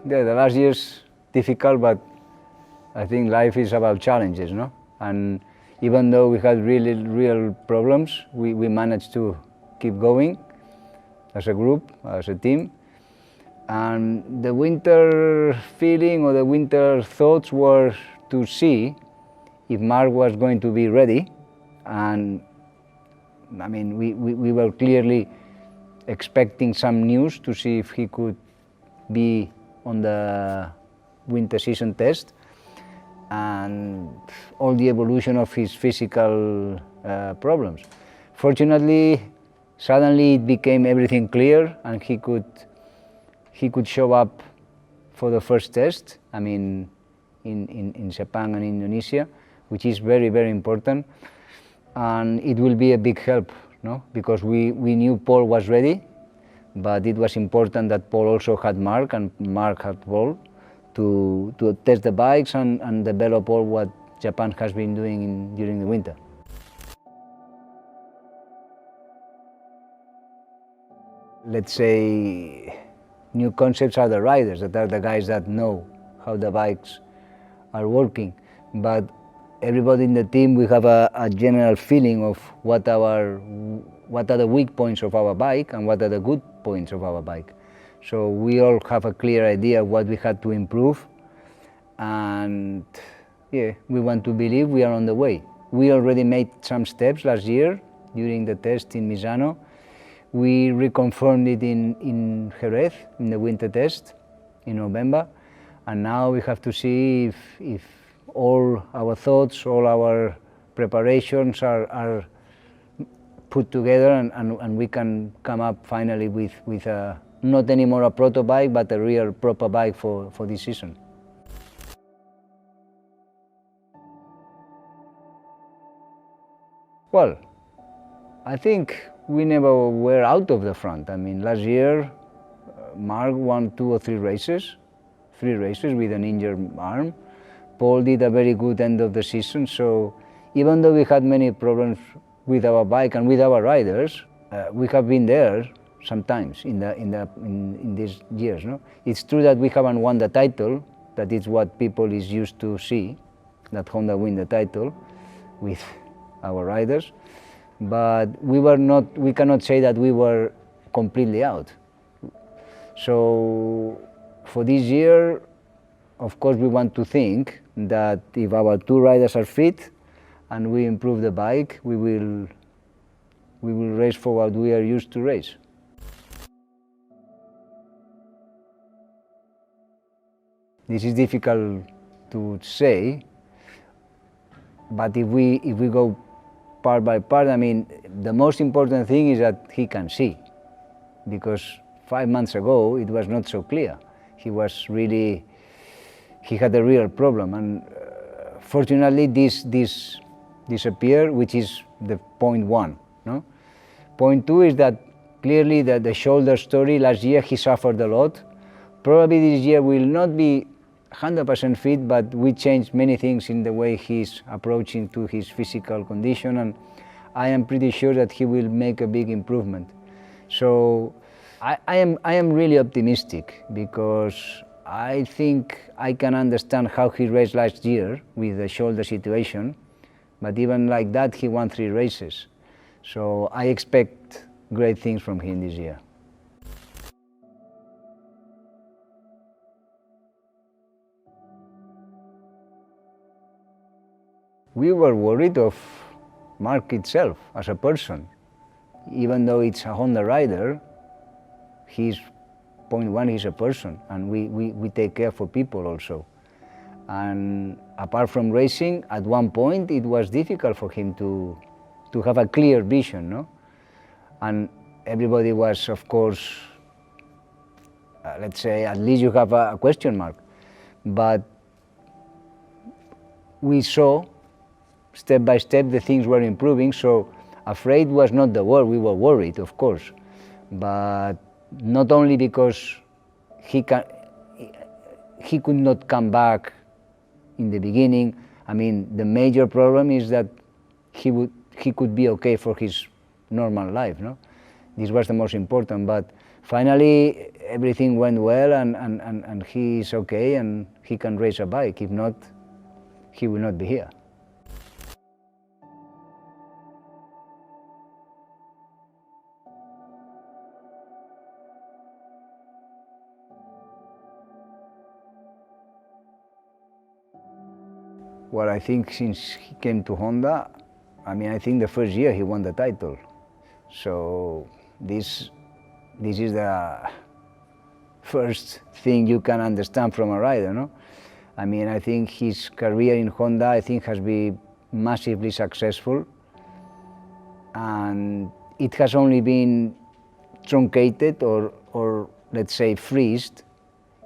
Yeah, the last year's difficult, but I think life is about challenges, no? And even though we had really real problems, we managed to keep going as a group, as a team. And the winter feeling or the winter thoughts were to see if Mark was going to be ready. And I mean, we were clearly expecting some news to see if he could be on the winter season test, and all the evolution of his physical problems. Fortunately, suddenly it became everything clear, and he could show up for the first test, I mean, in Japan and Indonesia, which is very, very important. And it will be a big help, no? Because we knew Paul was ready, but it was important that Paul also had Mark and Mark had Paul to test the bikes and develop all what Japan has been doing during the winter. Let's say new concepts are the riders, that are the guys that know how the bikes are working. But everybody in the team, we have a general feeling of what are the weak points of our bike and what are the good points of our bike. So we all have a clear idea of what we had to improve, and yeah, we want to believe we are on the way. We already made some steps last year during the test in Misano. We reconfirmed it in Jerez, in the winter test in November, and now we have to see if all our thoughts, all our preparations are put together, and we can come up finally with not anymore a proto bike, but a real proper bike for this season. Well, I think we never were out of the front. I mean, last year, Mark won 2 or 3 races, 3 races with an injured arm. Paul did a very good end of the season, so even though we had many problems with our bike and with our riders, we have been there sometimes in these years. No? It's true that we haven't won the title, that is what people is used to see, that Honda win the title with our riders, but we cannot say that we were completely out. So for this year, of course, we want to think that if our 2 riders are fit and we improve the bike, we will race for what we are used to race. This is difficult to say, but if we go part by part, I mean, the most important thing is that he can see, because 5 months ago it was not so clear. He had a real problem, and fortunately this disappeared, which is the point 1. No? Point 2 is that clearly the shoulder story, last year he suffered a lot. Probably this year will not be 100% fit, but we changed many things in the way he's approaching to his physical condition, and I am pretty sure that he will make a big improvement. So I am really optimistic, because I think I can understand how he raced last year with the shoulder situation, but even like that he won 3 races. So I expect great things from him this year. We were worried of Mark itself as a person. Even though it's a Honda rider, he's point 1, he's a person, and we take care for people also. And apart from racing, at one point it was difficult for him to have a clear vision, no? And everybody was, of course, let's say, at least you have a question mark. But we saw step by step the things were improving, so afraid was not the word. We were worried, of course, but not only because he could not come back in the beginning. I mean, the major problem is that he could be okay for his normal life, no? This was the most important, but finally everything went well, and he is okay and he can race a bike. If not, he will not be here. Well, I think since he came to Honda, I think the first year he won the title. So this is the first thing you can understand from a rider, no? I think his career in Honda, has been massively successful, and it has only been truncated or let's say freezed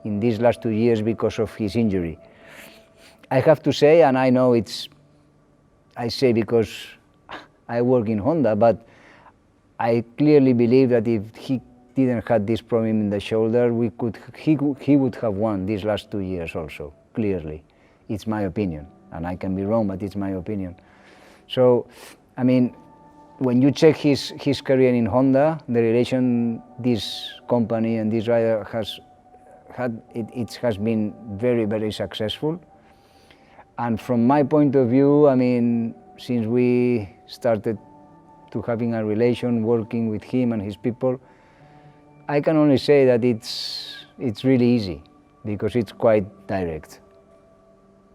in these last 2 years because of his injury. I have to say, and I know I say because I work in Honda, but I clearly believe that if he didn't have this problem in the shoulder, he would have won these last 2 years also, clearly. It's my opinion, and I can be wrong, but it's my opinion. So, when you check his career in Honda, the relation this company and this rider has had, it has been very, very successful. And from my point of view, since we started to having a relation, working with him and his people, I can only say that it's really easy because it's quite direct.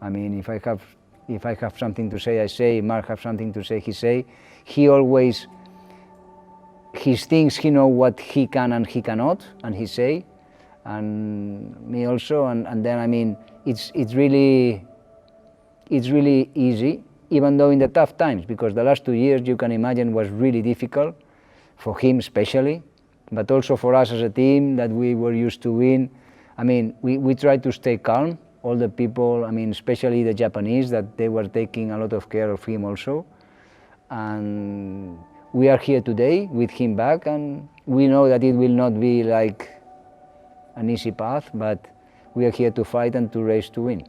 If I have something to say, I say. Mark have something to say, he say. He always, his things, he know what he can and he cannot, and he say, and me also. And then it's really easy, even though in the tough times, because the last 2 years, you can imagine, was really difficult for him especially, but also for us as a team that we were used to win. We tried to stay calm, all the people, especially the Japanese, that they were taking a lot of care of him also. And we are here today with him back, and we know that it will not be like an easy path, but we are here to fight and to race to win.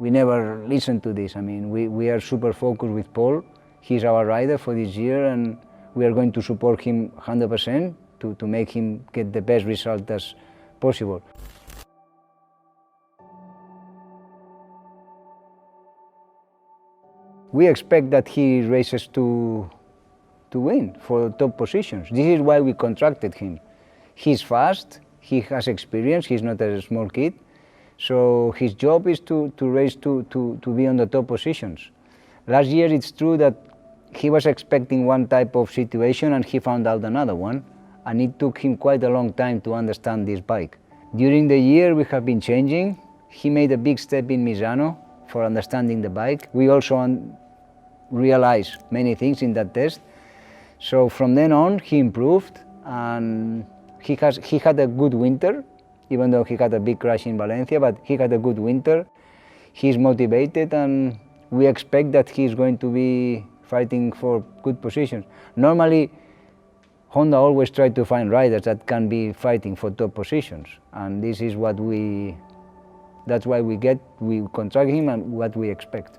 We never listen to this. We are super focused with Paul. He's our rider for this year, and we are going to support him 100% to make him get the best result as possible. We expect that he races to win for top positions. This is why we contracted him. He's fast, he has experience, he's not a small kid. So his job is to race to be on the top positions. Last year it's true that he was expecting one type of situation and he found out another one, and it took him quite a long time to understand this bike. During the year we have been changing. He made a big step in Misano for understanding the bike. We also realized many things in that test. So from then on he improved, and he had a good winter. Even though he had a big crash in Valencia, but he had a good winter. He's motivated, and we expect that he's going to be fighting for good positions. Normally, Honda always try to find riders that can be fighting for top positions, and this is that's why we contract him and what we expect.